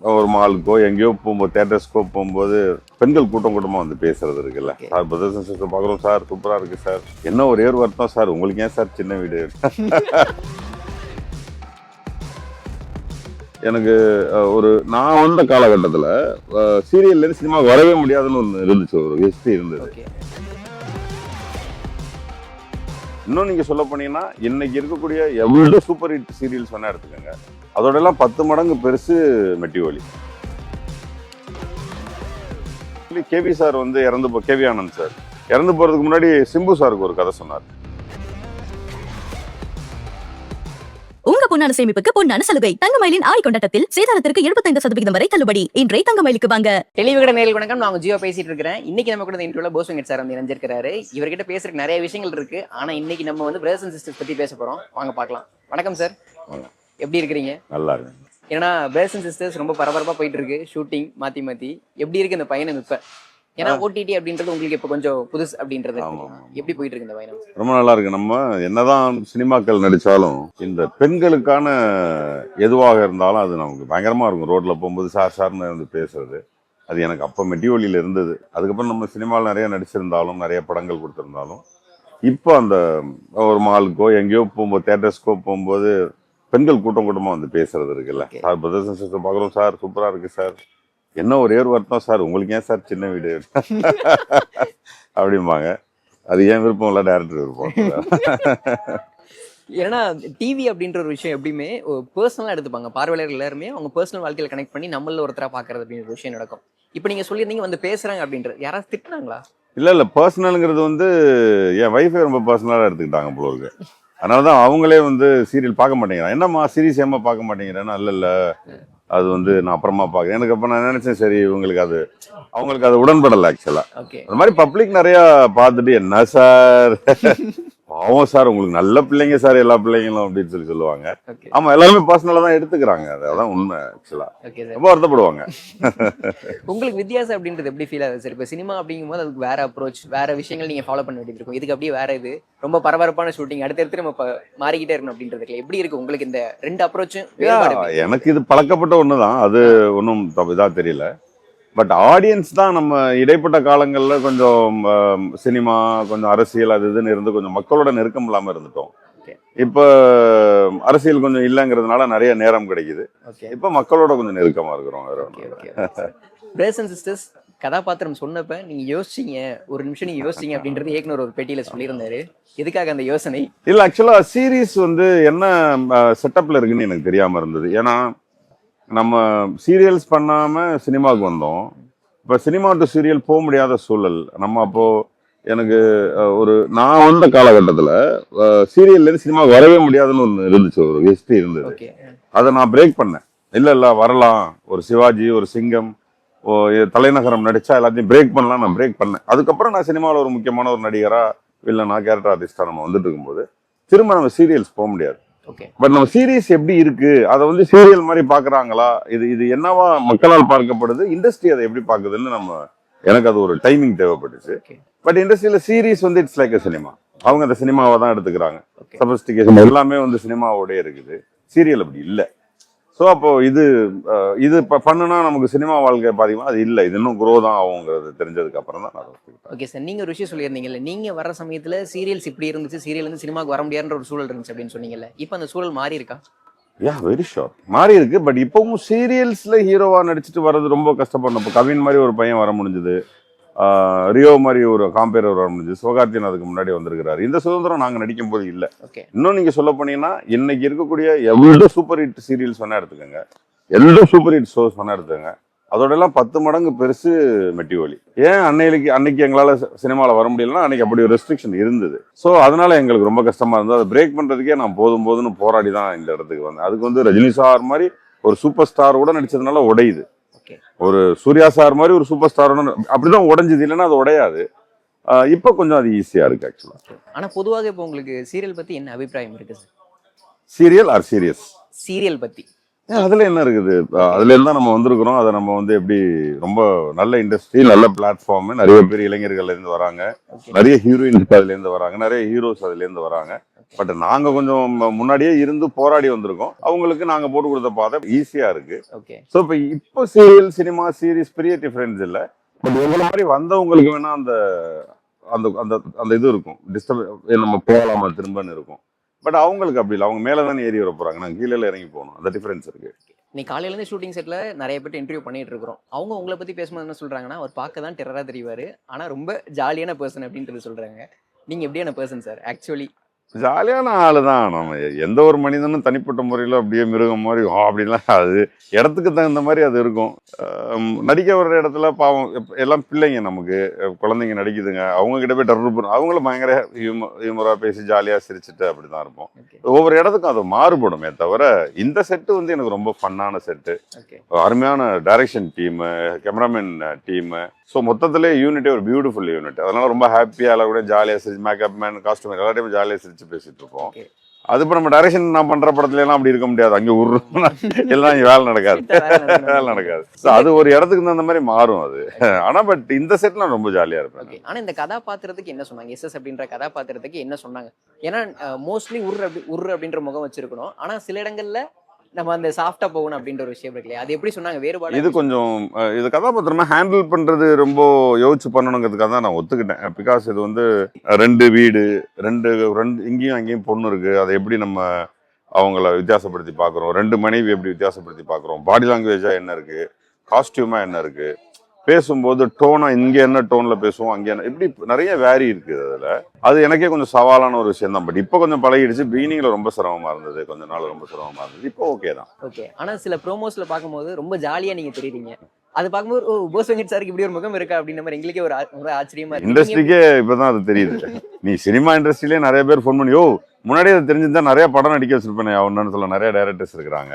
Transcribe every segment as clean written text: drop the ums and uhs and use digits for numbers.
ஒரு மாலுக்கோ எங்கேயோ போகும்போது தியேட்டர்ஸ்க்கோ போகும்போது பெண்கள் கூட்டம் கூட்டமாக வந்து பேசுறது இருக்குல்ல. சார் பிரதர்ஸ் அண்ட் சிஸ்டர் பார்க்குறோம் சார், சூப்பராக இருக்கு சார். என்ன ஒரே ஒரு வருத்தம் சார், உங்களுக்கு ஏன் சார் சின்ன வீடு? எனக்கு நான் வந்த காலகட்டத்தில் சீரியல்லேருந்து சினிமா வரவே முடியாதுன்னு ஒன்று இருந்துச்சு, ஒரு ஹிஸ்ட்ரி இருந்தது. இன்னும் நீங்க சொல்ல போனீங்கன்னா இன்னைக்கு இருக்கக்கூடிய எவ்வளவு சூப்பர் ஹிட் சீரியல்ஸ் வேணா எடுத்துக்கோங்க, அதோட எல்லாம் 10 மடங்கு பெருசு மெட்டி ஒலி. கேவி சார் வந்து கேவி ஆனந்த் சார் இறந்து போறதுக்கு முன்னாடி சிம்பு சாருக்கு ஒரு கதை சொன்னார். உங்க பொன்னான சேமிப்புக்கு பொன்னான சலுகை தங்கமயிலின் ஆடி கொண்டாட்டத்தில் சேதாரத்திற்கு 75% வரை தள்ளுபடி. இன்றைய தங்கமயிலுக்கு வாங்க. டெலிவிகட நேரில் வணக்கம். நான் ஜியோ பேசிட்டு இருக்கிறேன். இன்னைக்கு நம்ம கூட இந்த இன்டர்வியூல போஸ் வெங்கட் சார் வந்து இணைஞ்சிருக்காரு. இவர்கிட்ட பேசுறதுக்கு நிறைய விஷயங்கள் இருக்கு. ஆனா இன்னைக்கு நம்ம வந்து பிரதர்ஸ் அண்ட் சிஸ்டர்ஸ் பத்தி பேச போறோம். வாங்க பார்க்கலாம். வணக்கம் சார், எப்படி இருக்கிறீங்க? நல்லா இருக்கு. ஏன்னா பிரதர்ஸ் அண்ட் சிஸ்டர்ஸ் ரொம்ப பரபரப்பா போயிட்டு இருக்கு, ஷூட்டிங் மாத்தி எப்படி இருக்கு இந்த பயணம் இப்ப? ஏன்னா ஓடிடி அப்படின்றது உங்களுக்கு இப்ப கொஞ்சம் புதுசு அப்படின்றது எப்படி போயிட்டு இருக்கு இந்த பயணம்? ரொம்ப நல்லா இருக்கு. நம்ம என்னதான் சினிமாக்கள் நடிச்சாலும் இந்த பெண்களுக்கான எதுவாக இருந்தாலும் அது நமக்கு பயங்கரமா இருக்கும். ரோட்ல போகும்போது சார்னு வந்து பேசுறது, அது எனக்கு அப்ப மெட்டி ஒலியில இருந்தது. அதுக்கப்புறம் நம்ம சினிமாவில் நிறைய நடிச்சிருந்தாலும் நிறைய படங்கள் கொடுத்திருந்தாலும் இப்போ அந்த ஒரு மாலுக்கோ எங்கேயோ போகும்போது தியேட்டர்ஸ்க்கோ போகும்போது பெண்கள் கூட்டம் கூட்டமா வந்து பேசுறது இருக்குல்ல. சார் பிரதர்ஸ் அண்ட் சிஸ்டர் பார்க்குறோம் சார், சூப்பரா இருக்கு சார். என்ன ஒரே ஒரு வருத்தம் சார், உங்களுக்கு ஏன் சார் சின்ன வீடு? அப்படிம்பாங்க. அது ஏன் விருப்பம் இல்லை, டைரக்டர் விருப்பம். ஏன்னா டிவி அப்படின்ற ஒரு விஷயம் எப்படியுமே பர்சனலா எடுத்துப்பாங்க. பார்வையாளர்கள் எல்லாருமே அவங்க பர்சனல் வாழ்க்கையில கனெக்ட் பண்ணி நம்மள ஒருத்தரா பாக்குறது அப்படின்ற ஒரு விஷயம் நடக்கும். இப்போ நீங்க சொல்லியிருந்தீங்க வந்து பேசுறாங்க அப்படின்றது, யாராவது திட்டினாங்களா? இல்ல பர்சனலுங்கிறது வந்து என் வைஃபை ரொம்ப பர்சனலா எடுத்துக்கிட்டாங்க போல இருக்கு. அதனாலதான் அவங்களே வந்து சீரியல் பார்க்க மாட்டேங்கிறாங்க. என்னம்மா சீரியஸ் ஏமா பார்க்க மாட்டேங்கிறேன்னா, இல்ல அது வந்து நான் அப்புறமா பார்க்குறேன். எனக்கு அப்போ நான் நினைச்சேன் சரி அவங்களுக்கு அது உடன்படலை ஆக்சுவலா. அந்த மாதிரி பப்ளிக் நிறைய பார்த்துட்டு என்ன சார் பாவம் சார், உங்களுக்கு நல்ல பிள்ளைங்க சார் எல்லா பிள்ளைங்களும் அப்படின்னு சொல்லுவாங்க. ஆமா, எல்லாருமே பர்சனலா தான் எடுத்துக்கிறாங்க. அதான் உண்மை. ஆக்சுவலா ரொம்ப வருத்தப்படுவாங்க. உங்களுக்கு வித்தியாசம் அப்படின்றது எப்படி ஃபீல் ஆகுது சார்? இப்போ சினிமா அப்படிங்கும் போது அதுக்கு வேற அப்ரோச், வேற விஷயங்கள் நீங்க ஃபாலோ பண்ண வேண்டியது இருக்கும். இதுக்கு அப்படியே வேற இது ரொம்ப பரபரப்பான ஷூட்டிங், அடுத்தடுத்து நம்ம மாறிக்கிட்டே இருக்கணும் அப்படின்றதுக்கு எப்படி இருக்கு உங்களுக்கு இந்த ரெண்டு அப்ரோச்சும்? எனக்கு இது பழக்கப்பட்ட ஒண்ணுதான், அது ஒன்றும் இதா தெரியல. பட் ஆடியன்ஸ் தான் நம்ம இடைப்பட்ட காலங்களில் கொஞ்சம் சினிமா, கொஞ்சம் அரசியல் அது இதுன்னு இருந்து கொஞ்சம் மக்களோட நெருக்கம் இல்லாமல் இருந்துட்டோம். இப்போ அரசியல் கொஞ்சம் இல்லைங்கிறதுனால நிறைய நேரம் கிடைக்குது. இப்போ மக்களோட கொஞ்சம் நெருக்கமாக இருக்கிறோம். பிரதர்ஸ் அண்ட் சிஸ்டர்ஸ் கதாபாத்திரம் சொன்னப்ப நீங்க யோசிச்சீங்க, ஒரு நிமிஷம் நீங்க யோசிச்சீங்க அப்படின்றது ஏற்கனவே ஒரு பேட்டியில சொல்லியிருந்தாரு. எதுக்காக அந்த யோசனை? இல்லை, ஆக்சுவலா சீரீஸ் வந்து என்ன செட்டப்ல இருக்குன்னு எனக்கு தெரியாம இருந்தது. ஏன்னா நம்ம சீரியல்ஸ் பண்ணாம சினிமாவுக்கு வந்தோம். இப்போ சினிமா டு சீரியல் போக முடியாத சூழல். நம்ம அப்போ எனக்கு நான் வந்த காலகட்டத்தில் சீரியல்லேருந்து சினிமா வரவே முடியாதுன்னு ஒன்று இருந்துச்சு, ஒரு ஹிஸ்ட்ரி இருந்தது. அதை நான் பிரேக் பண்ணேன். இல்லை வரலாம், ஒரு சிவாஜி, ஒரு சிங்கம், தலைநகரம் நடிச்சா எல்லாத்தையும் பிரேக் பண்ணலாம், நான் பிரேக் பண்ணேன். அதுக்கப்புறம் நான் சினிமாவில் ஒரு முக்கியமான ஒரு நடிகரா இல்லைனா கேரக்டர் ஆர்டிஸ்டா நம்ம வந்துட்டு இருக்கும்போது திரும்ப நம்ம சீரியல்ஸ் போக முடியாது. பட் நம்ம சீரீஸ் எப்படி இருக்கு, அதை வந்து சீரியல் மாதிரி பாக்குறாங்களா, இது என்னவா மக்களால் பார்க்கப்படுது, இண்டஸ்ட்ரி அதை எப்படி பாக்குதுன்னு எனக்கு அது ஒரு டைமிங் தேவைப்பட்டுச்சு. பட் இண்டஸ்ட்ரியில சீரீஸ் வந்து இட்ஸ் லைக் சினிமா, அவங்க அந்த சினிமாவை தான் எடுத்துக்கிறாங்க. சபிஸ்டிகேஷன் எல்லாமே வந்து சினிமாவோட இருக்குது, சீரியல் அப்படி இல்லை. ஸோ அப்போ இது பண்ணுனா நமக்கு சினிமா வாழ்க்கை பாதிக்கும், அது இல்லை, இது இன்னும் குரோ தான் ஆகுங்கிறது தெரிஞ்சதுக்கு அப்புறம் தான் நான் ஒத்துக்கிட்டேன். ஓகே சார், நீங்க ஒரு விஷயம் சொல்லியிருந்தீங்கல்ல, நீங்க வர சமயத்துல சீரியல்ஸ் இப்படி இருந்துச்சு, சீரியல் வந்து சினிமாவுக்கு வர முடியாதுன்ற ஒரு சூழல் இருந்துச்சு அப்படின்னு சொன்னீங்கல்ல, இப்போ அந்த சூழல் மாறி இருக்கா? வெரி ஷோர் மாறி இருக்கு. பட் இப்பவும் சீரியல்ஸ்ல ஹீரோவா நடிச்சுட்டு வர்றது ரொம்ப கஷ்டப்படணும். இப்போ கவின் மாதிரி ஒரு பையன் வர முடிஞ்சது, ரியோ மாதிரி ஒரு காம்பேர் வர முடிஞ்சது, சிவகார்த்தியன் அதுக்கு முன்னாடி வந்திருக்கிறாரு. இந்த சுதந்திரம் நாங்க நடிக்கும் போது இல்லை. இன்னும் நீங்க சொல்ல போனீங்கன்னா இன்னைக்கு இருக்கக்கூடிய எவ்வளவு சூப்பர் ஹிட் சீரியல்ஸ் வேணா எடுத்துக்கோங்க, எவ்வளவு சூப்பர் ஹிட் ஷோஸ் வேணா எடுத்துக்கோங்க, அதோட எல்லாம் 10 மடங்கு பெருசு மெட்டி ஒலி. ஏன் அன்னைக்கு எங்களால சினிமாவில் வர முடியலன்னா அன்னைக்கு அப்படி ஒரு ரெஸ்ட்ரிக்ஷன் இருந்தது. ஸோ அதனால எங்களுக்கு ரொம்ப கஷ்டமா இருந்தது. அதை பிரேக் பண்றதுக்கே நான் போதும்னு போராடி தான் இந்த இடத்துக்கு வந்தேன். அதுக்கு வந்து ரஜினி சார் மாதிரி ஒரு சூப்பர் ஸ்டார் கூட நடிச்சதுனால உடையுது. ஒரு சூர்யா சார் மாதிரி ஒரு சூப்பர் ஸ்டார் அப்படிதான் உடைஞ்சது, இல்லைன்னா அது உடையாது. இப்போ கொஞ்சம் அது ஈஸியா இருக்கு ஆக்சுவலா. ஆனா பொதுவாக இப்போ உங்களுக்கு சீரியல் பத்தி என்ன அபிப்பிராயம் இருக்கு sir? Serial or serious? Serial பத்தி அதுல என்ன இருக்குது, அதுல இருந்தா நம்ம வந்திருக்கிறோம். அதை நம்ம வந்து எப்படி ரொம்ப நல்ல இண்டஸ்ட்ரி, நல்ல பிளாட்ஃபார்ம், நிறைய பேர் இளைஞர்கள்ல இருந்து வராங்க, நிறைய ஹீரோயின்ஸ் அதுல இருந்து வராங்க, நிறைய ஹீரோஸ் அதுல இருந்து வராங்க. பட் நாங்க கொஞ்சம் முன்னாடியே இருந்து போராடி வந்திருக்கோம். அவங்களுக்கு நாங்க போட்டு கொடுத்த பாதை ஈஸியா இருக்கு. ஓகே. ஸோ இப்போ சீரியல் சினிமா சீரிஸ் பெரிய டிஃபரன்ஸ் இல்லை. பட் எங்களை மாதிரி வந்தவங்களுக்கு வேணா அந்த அந்த அந்த அந்த இது இருக்கும், டிஸ்டர்ப், நம்ம போகலாமா திரும்பன்னு இருக்கும். பட் அவங்களுக்கு அப்படி இல்லை, அவங்க மேலே தானே ஏறி வர போறாங்க, நாங்கள் கீழே இறங்கி போகணும். அந்த டிஃபரன்ஸ் இருக்கு. இன்னைக்கு காலையிலேருந்து ஷூட்டிங் செட்டில் நிறைய பேர் இன்டர்வியூ பண்ணிட்டு இருக்கிறோம். அவங்க உங்களை பற்றி பேசும்போது என்ன சொல்கிறாங்கன்னா, அவர் பார்க்க தான் டெரராக தெரிவார், ஆனால் ரொம்ப ஜாலியான பர்சன் அப்படின்றது சொல்கிறாங்க. நீங்கள் எப்படியான பர்சன் சார் ஆக்சுவலி? ஜாலியான ஆளு தான். நம்ம எந்த ஒரு மனிதனும் தனிப்பட்ட முறையில் அப்படியே மிருகம் மாதிரி அப்படிலாம், அது இடத்துக்கு தகுந்த மாதிரி அது இருக்கும். நடிக்க வர்ற இடத்துல பாவம் எல்லாம் பிள்ளைங்க, நமக்கு குழந்தைங்க நடிக்குதுங்க, அவங்க கிட்ட போய் டர்ரு பண்ணும், அவங்களும் பயங்கர ஹியூமரா பேசி ஜாலியாக சிரிச்சுட்டு அப்படி தான் இருப்போம். ஒவ்வொரு இடத்துக்கும் அது மாறுபடுமே தவிர, இந்த செட்டு வந்து எனக்கு ரொம்ப ஃபன்னான செட்டு. அருமையான direction team, cameraman team. So மொத்தத்திலே யூனிட்டே ஒரு பியூட்டிஃபுல் யூனிட். அதனால ரொம்ப ஹாப்பியாக எல்லாம் கூட ஜாலியாக சிரிச்சு, மேக்கப் மேன், காஸ்டியூம் எல்லாத்தையும் ஜாலியாக சிரிச்சு பேசிட்டு இருப்போம். அது இப்போ நம்ம டைரக்ஷன் நான் பண்ற படத்துல எல்லாம் அப்படி இருக்க முடியாது. அங்கே எல்லாம் இங்கே வேலை நடக்காது, வேலை நடக்காது. ஸோ அது ஒரு இடத்துக்கு தகுந்த மாதிரி மாறும் அது. ஆனா பட் இந்த செட்ல ரொம்ப ஜாலியா இருப்பேன். ஆனா இந்த கதாபாத்திரத்துக்கு என்ன சொன்னாங்க? எஸ்எஸ் அப்படின்ற கதாபாத்திரத்துக்கு என்ன சொன்னாங்க? ஏன்னா மோஸ்ட்லி உரு அப்படின்ற முகம் வச்சிருக்கணும், ஆனா சில இடங்கள்ல நம்ம அந்த சாஃப்டா போகணும் அப்படின்ற ஒரு விஷயம் இருக்கு. அது எப்படி சொன்னாங்க வேறுபாடு? இது கொஞ்சம் இது கதாபாத்திரமா ஹேண்டில் பண்றது ரொம்ப யோசிச்சு பண்ணணுங்கிறதுக்காக தான் நான் ஒத்துக்கிட்டேன். பிகாஸ் இது வந்து 2 வீடு, ரெண்டு இங்கேயும் அங்கேயும் பொண்ணு இருக்கு. அதை எப்படி நம்ம அவங்கள வித்தியாசப்படுத்தி பார்க்குறோம், 2 மனைவி எப்படி வித்தியாசப்படுத்தி பார்க்குறோம், பாடி லாங்குவேஜா என்ன இருக்கு, காஸ்டியூமா என்ன இருக்கு, பேசும்போது டோனா இங்கே என்ன டோன்ல பேசுவோம், அங்கே என்ன, இப்படி நிறைய வேரி இருக்குது அதுல. அது எனக்கே கொஞ்சம் சவாலான ஒரு விஷயம் தான். பட் இப்போ கொஞ்சம் பழகிடுச்சு. பிகினிங்ல ரொம்ப சிரமமா இருந்தது, கொஞ்ச நாள் ரொம்ப சிரமமா இருந்தது. இப்போ ஓகே தான். ஓகே. ஆனா சில ப்ரோமோஸ்ல பார்க்கும்போது ரொம்ப ஜாலியா நீங்க தெரியுறீங்க. அது பார்க்கும்போது ஓ, போஸ் வெங்கட் சாருக்கு இப்படி ஒரு முகம் இருக்கா அப்படின்ற மாதிரி எங்களுக்கே ஒரு ஆச்சரியமா இருக்கு. இண்டஸ்ட்ரிக்கே இப்பதான் அது தெரியுது. நீ சினிமா இண்டஸ்ட்ரியிலே நிறைய பேர் ஃபோன் பண்ணி, முன்னாடியே அது தெரிஞ்சுதான் நிறைய படம் நடிக்க வச்சிருப்பேன் அவன்னு சொல்ல நிறைய டைரக்டர்ஸ் இருக்கிறாங்க.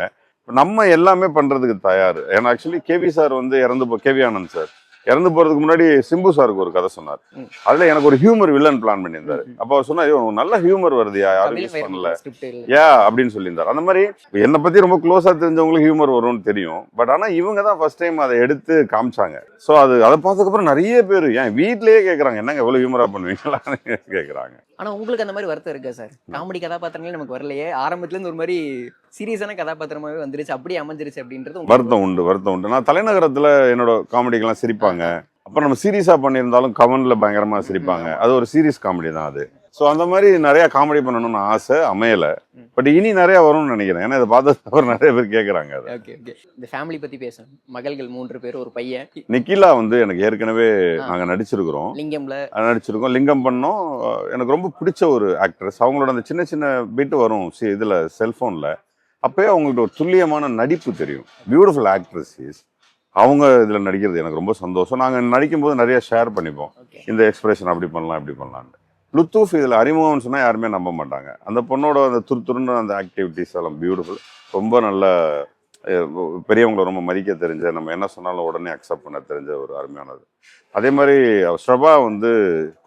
நம்ம எல்லாமே பண்றதுக்கு தயார். ஏன்னா ஆக்சுவலி கேவி சார் வந்து கேவி ஆனந்த் சார் இறந்து போறதுக்கு முன்னாடி சிம்பு சாருக்கு ஒரு கதை சொன்னார். அதுல எனக்கு ஒரு ஹியூமர் வில்லன் பிளான் பண்ணியிருந்தாரு. அப்ப அவர் சொன்னா, நல்ல ஹியூமர் வருதுயா, யாரும் யூஸ் பண்ணல அப்படின்னு சொல்லியிருந்தார். அந்த மாதிரி என்னை பத்தி ரொம்ப க்ளோஸா தெரிஞ்சவங்களுக்கு ஹியூமர் வரும்னு தெரியும். பட் ஆனா இவங்க தான் ஃபர்ஸ்ட் டைம் அதை எடுத்து காமிச்சாங்க. ஸோ அதை பார்த்ததுக்கு அப்புறம் நிறைய பேர் என் வீட்லயே கேட்கறாங்க, என்னங்க எவ்வளவு ஹியூமரா பண்ணுவீங்களான்னு கேட்கறாங்க. ஆனா உங்களுக்கு அந்த மாதிரி வருத்தம் இருக்கா சார்? காமெடி கதாபாத்திரங்களே நமக்கு வரலையே, ஆரம்பத்துல இருந்து ஒரு மாதிரி சீரியஸான கதாபாத்திரமாவே வந்துருச்சு, அப்படியே அமைஞ்சிருச்சு அப்படின்றது வருத்தம் உண்டு. நான் தலைநகரத்துல என்னோட காமெடிக்கெல்லாம் சிரிப்பாங்க. அப்புறம் நம்ம சீரியஸா பண்ணியிருந்தாலும் கமெண்ட்ல பயங்கரமா சிரிப்பாங்க. அது ஒரு சீரியஸ் காமெடி தான் அது. ஸோ அந்த மாதிரி நிறைய காமெடி பண்ணணும்னு ஆசை, அமையல. பட் இனி நிறைய வரும்னு நினைக்கிறேன். ஏன்னா இதை பார்த்து நிறைய பேர் கேட்கறாங்க. இந்த ஃபேமிலி பத்தி பேசணும். மகள்கள் 3 பேர், ஒரு பையன். நிக்கிலா வந்து எனக்கு ஏற்கனவே நாங்க நடிச்சிருக்கிறோம், லிங்கம் பண்ணோம். எனக்கு ரொம்ப பிடிச்ச ஒரு ஆக்ட்ரஸ். அவங்களோட அந்த சின்ன சின்ன பிட் வரும் இதுல செல்போன்ல, அப்பயே அவங்களுக்கு ஒரு துல்லியமான நடிப்பு தெரியும். Beautiful actress. அவங்க இதுல நடிக்கிறது எனக்கு ரொம்ப சந்தோஷம். நாங்க நடிக்கும் போது நிறைய ஷேர் பண்ணிப்போம், இந்த எக்ஸ்பிரஷன் அப்படி பண்ணலாம் இப்படி பண்ணலான்னு. லுத்தூஃப் இதுல அறிமுகம்னு சொன்னா யாருமே நம்ப மாட்டாங்க. அந்த பொண்ணோட அந்த துருன்னு அந்த ஆக்டிவிட்டிஸ் எல்லாம் பியூட்டிஃபுல். ரொம்ப நல்ல பெரியவங்களை ரொம்ப மதிக்க தெரிஞ்ச, நம்ம என்ன சொன்னாலும் உடனே அக்செப்ட் பண்ண தெரிஞ்ச ஒரு அருமையானது. அதே மாதிரி ஸ்ரபா வந்து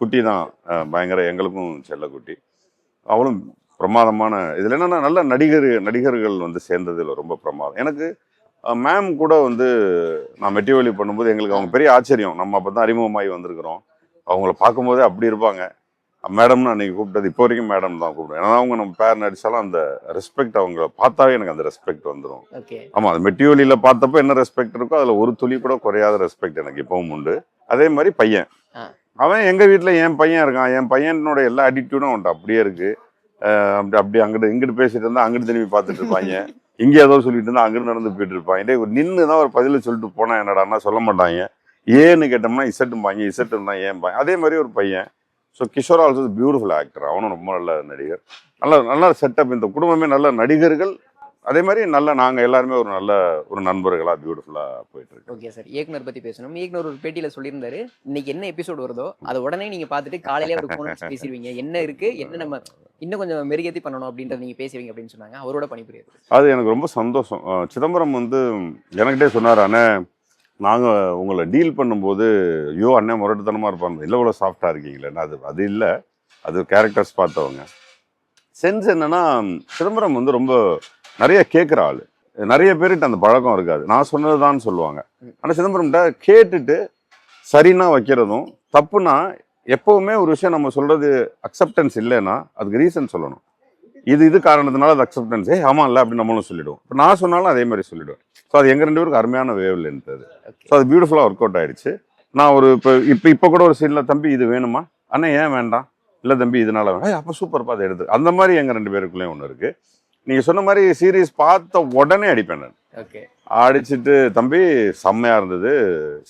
குட்டி தான், பயங்கர எங்களுக்கும் செல்ல குட்டி. அவளும் பிரமாதமான. இதுல என்னன்னா நல்ல நடிகர்கள் வந்து சேர்ந்ததுல ரொம்ப பிரமாதம். எனக்கு மேம் கூட வந்து நான் மெட்டிவலி பண்ணும்போது எங்களுக்கு அவங்க பெரிய ஆச்சரியம். நம்ம அப்பதான் அறிமுகமாகி வந்திருக்கிறோம். அவங்கள பார்க்கும்போதே அப்படி இருப்பாங்க. மேடம்னு அன்னைக்கு கூப்பிட்டது, இப்போ வரைக்கும் மேடம் தான் கூப்பிடுவேன். ஏன்னா அவங்க நம்ம பேர் நடிச்சாலும் அந்த ரெஸ்பெக்ட், அவங்க பார்த்தாவே எனக்கு அந்த ரெஸ்பெக்ட் வந்துடும். ஆமா, அது மெட்டிவலியில பார்த்தப்ப என்ன ரெஸ்பெக்ட் இருக்கோ அதுல ஒரு துளி கூட குறையாத ரெஸ்பெக்ட் எனக்கு இப்பவும் உண்டு. அதே மாதிரி பையன், அவன் எங்க வீட்டுல என் பையன் இருக்கான். என் பையனோட எல்லா ஆட்டிடியூடும் அவன்கிட்ட அப்படியே இருக்கு. அப்படி அங்கிட்டு இங்கிட்டு பேசிட்டு இருந்தா அங்கிட்டு திரும்பி பார்த்துட்டு இருப்பாங்க, இங்கே ஏதோ சொல்லிட்டு இருந்தா அங்கிட்டு நடந்து போயிட்டு இருப்பாங்க. நின்றுதான் ஒரு பதில சொல்லிட்டு போனா என்னடான்னா சொல்ல மாட்டாங்க. ஏன்னு கேட்டோம்னா இசட்டும்பாங்க, இசட்டுன்னா ஏன். அதே மாதிரி ஒரு பையன். So Kishore also beautiful actor. அவனும் ரொம்ப நல்ல நடிகர். நல்ல செட்டப். இந்த குடும்பமே நல்ல நடிகர்கள். அதே மாதிரி நாங்கள் எல்லாருமே ஒரு நண்பர்களா பியூட்டிஃபுல்லா போயிட்டு இருக்கு. ஓகே சார், இயக்குனர் பத்தி பேசணும். இயக்குனர் ஒரு பேட்டியில சொல்லியிருந்தாரு, இன்னைக்கு என்ன எபிசோடு வருதோ அதை உடனே நீங்க பார்த்துட்டு காலையிலே ஒரு ஃபோன் பேசிடுவீங்க, என்ன இருக்கு, என்ன நம்ம இன்னும் கொஞ்சம் மெருகேற்றி பண்ணணும் அப்படின்றத நீங்க பேசுவீங்க அப்படின்னு சொன்னாங்க. அவரோட பணிபுரியுது. அது எனக்கு ரொம்ப சந்தோஷம். சிதம்பரம் வந்து எனக்கிட்டே சொன்னார், அண்ணே நாங்கள் உங்களை டீல் பண்ணும்போது அண்ணன் முரட்டுத்தனமாக இருப்பாங்க, இல்லை இவ்வளோ சாஃப்டாக இருக்கீங்களேன்னா அது இல்லை, அது கேரக்டர்ஸ் பார்த்தவங்க. சென்ஸ் என்னன்னா, சிதம்பரம் வந்து ரொம்ப நிறைய கேட்குற ஆள். நிறைய பேர்கிட்ட அந்த பழக்கம் இருக்காது, நான் சொன்னதுதான் சொல்லுவாங்க. ஆனால் சிதம்பரம்கிட்ட கேட்டுட்டு சரின்னா வைக்கிறதும், தப்புனா எப்பவுமே ஒரு விஷயம் நம்ம சொல்றது அக்செப்டன்ஸ் இல்லைன்னா அதுக்கு ரீசன் சொல்லணும். இது காரணத்தினால அது அக்செப்டன்ஸ் ஆமா இல்லை அப்படின்னு நம்மளும் சொல்லிடுவோம். இப்போ நான் சொன்னாலும் அதே மாதிரி சொல்லிடுவேன். ஸோ அது எங்கள் 2 பேருக்கு அருமையான வேவ் லென்த் அது. ஸோ அது பியூட்டிஃபுல்லாக ஒர்க் அவுட் ஆயிடுச்சு. நான் ஒரு இப்போ கூட ஒரு சீனில் தம்பி இது வேணுமா, அண்ணா ஏன் வேண்டாம், இல்லை தம்பி இதனால வேணும், அப்போ சூப்பர் பார்த்து எடுத்து, அந்த மாதிரி எங்கள் 2 பேருக்குள்ளேயும் ஒன்று இருக்குது. நீங்கள் சொன்ன மாதிரி சீரீஸ் பார்த்த உடனே அடிப்பேன் நான். ஓகே. அடிச்சுட்டு தம்பி செம்மையாக இருந்தது,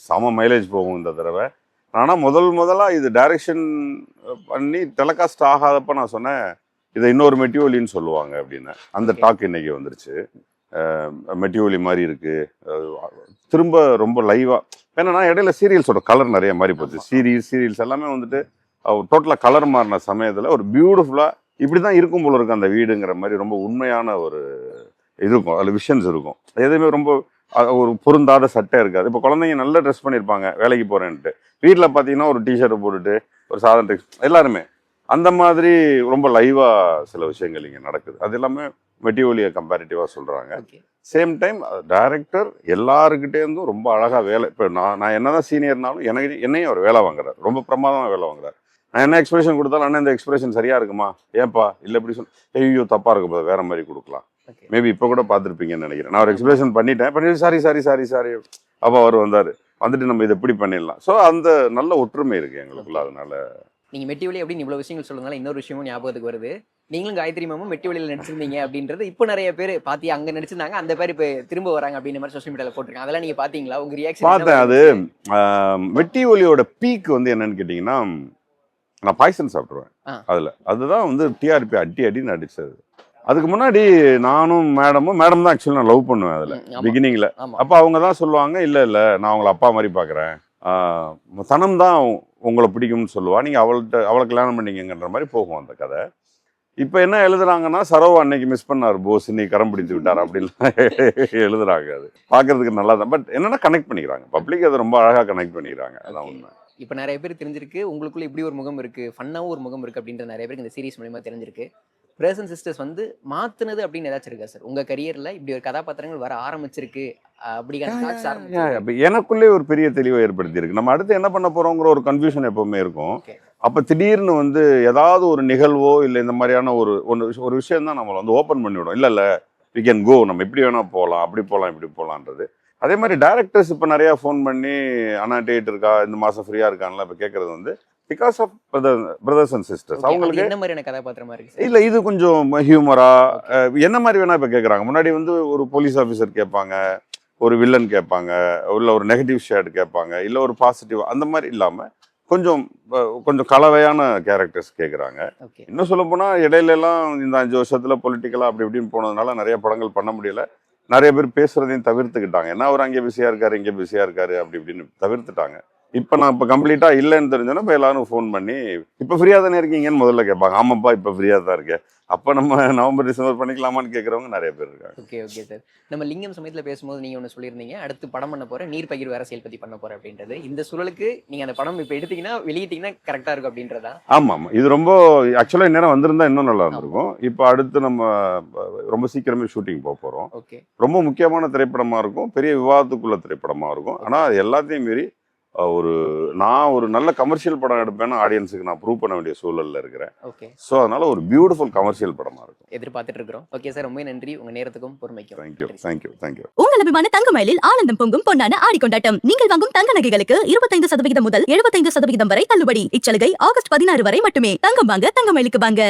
செம மைலேஜ் போகும் இந்த தடவை. ஆனால் முதலாக இது டைரக்ஷன் பண்ணி டெலிகாஸ்ட் ஆகாதப்ப நான் சொன்னேன் இதை இன்னொரு மெட்டியோலின்னு சொல்லுவாங்க அப்படின்னு. அந்த டாக் இன்னைக்கு வந்துருச்சு. மெட்டியோலி மாதிரி இருக்கு, திரும்ப ரொம்ப லைவா. ஏன்னா இடையில சீரியல்ஸோட கலர் நிறைய மாறி போச்சு. சீரியல்ஸ் எல்லாமே வந்துட்டு டோட்டலாக கலர் மாறின சமயத்தில் ஒரு பியூட்டிஃபுல்லாக இப்படி தான் இருக்கும் போல இருக்கும் அந்த வீடுங்கிற மாதிரி ரொம்ப உண்மையான ஒரு இது இருக்கும், அதில் விஷன்ஸ் இருக்கும். எதுவுமே ரொம்ப ஒரு பொருந்தாத சட்டை இருக்காது. இப்போ குழந்தைங்க நல்லா ட்ரெஸ் பண்ணியிருப்பாங்க வேலைக்கு போகிறேன்ட்டு, வீட்டில் பார்த்தீங்கன்னா ஒரு டிஷர்ட்டை போட்டுட்டு ஒரு சாதாரண எல்லாருமே அந்த மாதிரி ரொம்ப லைவாக சில விஷயங்கள் இங்கே நடக்குது. அது எல்லாமே மெட்டியோலியை கம்பேரிட்டிவாக சொல்கிறாங்க. சேம் டைம் டைரக்டர் எல்லாருக்கிட்டேருந்தும் ரொம்ப அழகாக வேலை. இப்போ நான் என்ன தான் சீனியர்னாலும் என்னையும் அவர் வேலை வாங்குறாரு, ரொம்ப பிரமாதமாக வேலை வாங்குறாரு. நான் என்ன எக்ஸ்பிரஷன் கொடுத்தாலும் அண்ணா இந்த எக்ஸ்பிரஷன் சரியாக இருக்குமா, ஏப்பா இல்லை இப்படி ஐயோ தப்பாக இருக்கும் போது வேற மாதிரி கொடுக்கலாம். மேபி இப்போ கூட பார்த்துருப்பீங்கன்னு நினைக்கிறேன். நான் ஒரு எக்ஸ்பிரஷன் பண்ணிட்டு சாரி அப்போ அவர் வந்துட்டு நம்ம இதை எப்படி பண்ணிடலாம். ஸோ அந்த நல்ல ஒற்றுமை இருக்குது எங்களுக்குள்ள. அதனால நீங்கள் மெட்டிவெளி அப்படின்னு இவ்வளோ விஷயங்கள் சொல்லுறதுனால இன்னொரு விஷயமும் ஞாபகத்துக்கு வருது. நீங்களும் காயத்ரி மேமும் மெட்டிவெளியில் நடிச்சிருந்தீங்க அப்படின்றது இப்போ நிறைய பேர் பார்த்தி அங்கே நடிச்சிருந்தாங்க, அந்த பேர் இப்போ திரும்ப வராங்க அப்படின்ற மாதிரி சோஷியல் மீடியாவில் போட்டிருக்காங்க. அதெல்லாம் நீங்கள் பார்த்தீங்களா? உங்கள் ரியாக்ஷன்? பார்த்தேன். அது மெட்டிவெளியோட பீக் என்னன்னு கேட்டிங்கன்னா, நான் பாய்சன் சாப்பிட்ருவேன் அதில். அதுதான் டிஆர்பி அடின்னு அடிச்சது. அதுக்கு முன்னாடி நானும் மேடம் தான் ஆக்சுவலி நான் லவ் பண்ணுவேன் அதில் பிகினிங்கில். அப்போ அவங்க தான் சொல்லுவாங்க, இல்லை நான் அவங்கள அப்பா மாதிரி பார்க்குறேன், தனம் தான் உங்களை பிடிக்கும்னு சொல்லுவா, நீங்கள் அவளை கல்யாணம் பண்ணிக்கங்கன்ற மாதிரி போகும் அந்த கதை. இப்போ என்ன எழுதுறாங்கன்னா, சரோ அன்னைக்கு மிஸ் பண்ணார் போஸ், நீ கரம் பிடித்து விட்டார் அப்படின்லாம் எழுதுறாங்க. அது பார்க்கறதுக்கு நல்லா தான், பட் என்னன்னா கனெக்ட் பண்ணிக்கிறாங்க, பப்ளிக் அதை ரொம்ப அழகாக கனெக்ட் பண்ணிக்கிறாங்க. அதான் உண்மை. இப்போ நிறைய பேர் தெரிஞ்சிருக்கு உங்களுக்குள்ள இப்படி ஒரு முகம் இருக்கு, ஃபன்னாவும் ஒரு முகம் இருக்கு அப்படின்ற நிறைய பேருக்கு இந்த சீரிஸ் மூலமா தெரிஞ்சிருக்கு. பிரதர்ஸ் அண்ட் சிஸ்டர்ஸ் மாத்துனது அப்படின்னு ஏதாச்சும் இருக்கா சார் உங்க கரியர்ல? இப்படி ஒரு கதாபாத்திரங்கள் வர ஆரம்பிச்சிருக்கு அப்படிங்கிற எனக்குள்ளே ஒரு பெரிய தெளிவை ஏற்படுத்தி இருக்கு. நம்ம அடுத்து என்ன பண்ண போறோங்கிற ஒரு கன்ஃபியூஷன் எப்பவுமே இருக்கும். அப்ப திடீர்னு ஏதாவது ஒரு நிகழ்வோ இல்லை இந்த மாதிரியான ஒரு விஷயம் தான் நம்மளை ஓப்பன் பண்ணிவிடும். இல்ல வி கேன் கோ, நம்ம எப்படி வேணா போகலாம், அப்படி போகலாம் இப்படி போகலான்றது. அதே மாதிரி டைரக்டர்ஸ் இப்போ நிறைய ஃபோன் பண்ணி அண்ணா டேட் இருக்கா, இந்த மாசம் ஃப்ரீயா இருக்கான்லாம் இப்போ கேட்கறது because of brothers and sisters. அவங்களுக்கு என்ன மாதிரியான கதாபாத்திரமா இருக்கு? இல்ல இது கொஞ்சம் ஹியூமரா என்ன மாதிரி வேணா இப்ப கேட்கறாங்க. முன்னாடி ஒரு போலீஸ் ஆஃபீஸர் கேட்பாங்க, ஒரு வில்லன் கேட்பாங்க, இல்ல ஒரு நெகட்டிவ் ஷேட் கேட்பாங்க, இல்ல ஒரு பாசிட்டிவ், அந்த மாதிரி இல்லாம கொஞ்சம் கலவையான கேரக்டர்ஸ் கேட்குறாங்க. இன்னும் சொல்ல போனா இடையில எல்லாம் இந்த 5 வருஷத்துல பொலிட்டிக்கலா அப்படி இப்படின்னு போனதுனால நிறைய படங்கள் பண்ண முடியல. நிறைய பேர் பேசுறதையும் தவிர்த்துக்கிட்டாங்க. என்ன அவர் அங்கே பிஸியா இருக்காரு, இங்கே பிஸியா இருக்காரு அப்படி இப்படின்னு தவிர்த்துட்டாங்க. இப்போ நான் கம்ப்ளீட்டா இல்லைன்னு தெரிஞ்சோன்னா இப்போ எல்லாரும் ஃபோன் பண்ணி இப்போ ஃப்ரீயா தானே இருக்கீங்கன்னு முதல்ல கேட்பாங்க. ஆமாப்பா இப்போ ஃப்ரீயா தான் இருக்கேன், அப்போ நம்ம நவம்பர் டிசம்பர் பண்ணிக்கலாமான்னு கேட்குறவங்க நிறைய பேர் இருக்காங்க. Okay sir. நம்ம லிங்கம் சமயத்தில் பேசும்போது நீங்கள் ஒன்று சொல்லியிருந்தீங்க, அடுத்து படம் பண்ண போகிறேன், நீர் பகிர்வு அரசியல் பற்றி பண்ண போகிறேன் அப்படின்றது. இந்த சூழலுக்கு நீங்கள் அந்த படம் இப்போ எடுத்தீங்கன்னா வெளியிட்டீங்கன்னா கரெக்டாக இருக்கும் அப்படின்றதா? ஆமாம், இது ரொம்ப ஆக்சுவலாக இந்நேரம் வந்திருந்தா இன்னும் நல்லா இருந்திருக்கும். இப்போ அடுத்து நம்ம ரொம்ப சீக்கிரமே ஷூட்டிங் போக போகிறோம். ஓகே. ரொம்ப முக்கியமான திரைப்படமாக இருக்கும், பெரிய விவாதத்துக்குள்ள திரைப்படமாக இருக்கும். ஆனால் எல்லாத்தையும் மீறி நான் ஒரு நல்ல கமர்ஷியல் படம் எடுப்பேன்னு ஆடியன்ஸுக்கு நான் ப்ரூவ் பண்ண வேண்டிய சூழல்ல இருக்கிறேன். ஓகே. ஸோ அதனால ஒரு பியூட்டிஃபுல் கமர்ஷியல் படமா இருக்கும், எதிர்பார்த்துட்டு இருக்கிறோம். ஓகே சார், ரொம்ப நன்றி உங்க நேரத்துக்கும் பொறுமைக்கும். தேங்க்யூ. உங்கள் அபிமான தங்கமயிலில் ஆனந்தம் பொங்கும் பொன்னான ஆடி கொண்டாட்டம். நீங்கள் வாங்கும் தங்க நகைகளுக்கு 25% முதல் 75% வரை தள்ளுபடி. இச்சலுகை ஆகஸ்ட் 16 வரை மட்டுமே. தங்கம் வாங்க தங்கமயிலுக்கு வாங்க.